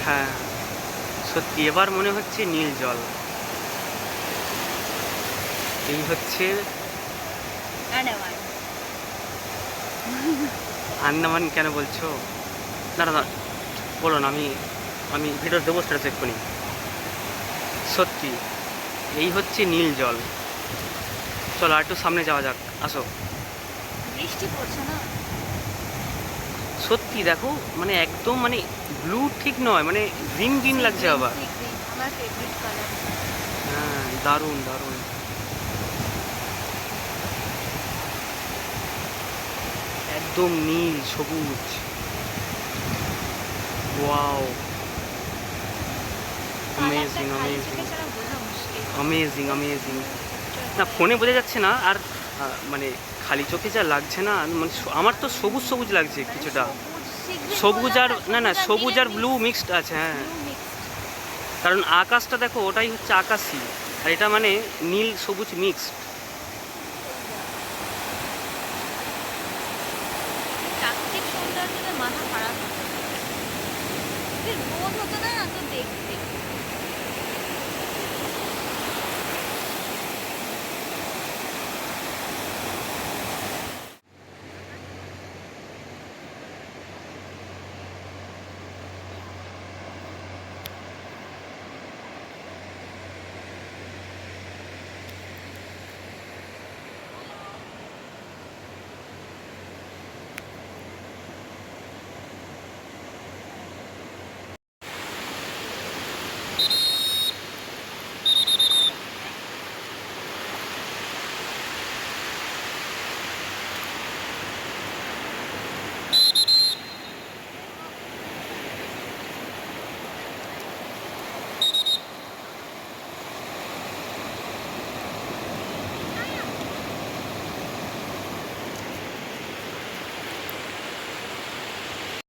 হ্যাঁ, সত্যি এবার মনে হচ্ছে নীল জল। এই হচ্ছে আন্দামান। আন্দামান। কেন বলছো? না না না, বলো না, আমি আমি ভিডিও দেবো স্ট্যাটাস এক্ষুনি। সত্যি এই হচ্ছে নীল জল। চলো আর একটু সামনে যাওয়া যাক, আসো। বৃষ্টি পড়ছে না? সত্যি দেখো, মানে একদম মানে ব্লু ঠিক নয়, মানে গ্রিন গ্রিন সি লাগছে গ্রিন, আবার। সি গ্রিন আমার ফেভারিট কালার। হ্যাঁ, দারুণ দারুণ। একদম নীল সবুজ। ওয়াও, কালারটা অ্যামেজিং খালি অ্যামেজিং চোখে ছাড়া বোঝা মুশকিল। Amazing amazing. না, পিকচারটা ফোনে বোঝা যাচ্ছে না আর মানে খালি চোখে যা লাগছে না, মানে আমার তো সবুজ সবুজ লাগছে মানে কিছুটা। সবুজ সি গ্রিন সবুজ বললাম আর না, না না, সবুজ আর সবুজ নীলের আর ব্লু মিক্স, মিক্সড আছে, হ্যাঁ। Blue mixed. কারণ আকাশটা দেখো, ওটাই হচ্ছে আকাশি, আর এটা মানে নীল সবুজ মিক্সড। প্রাকৃতিক সৌন্দর্যতে মাথা খারাপ হতো। যদি রোদ হতো না তো দেখতে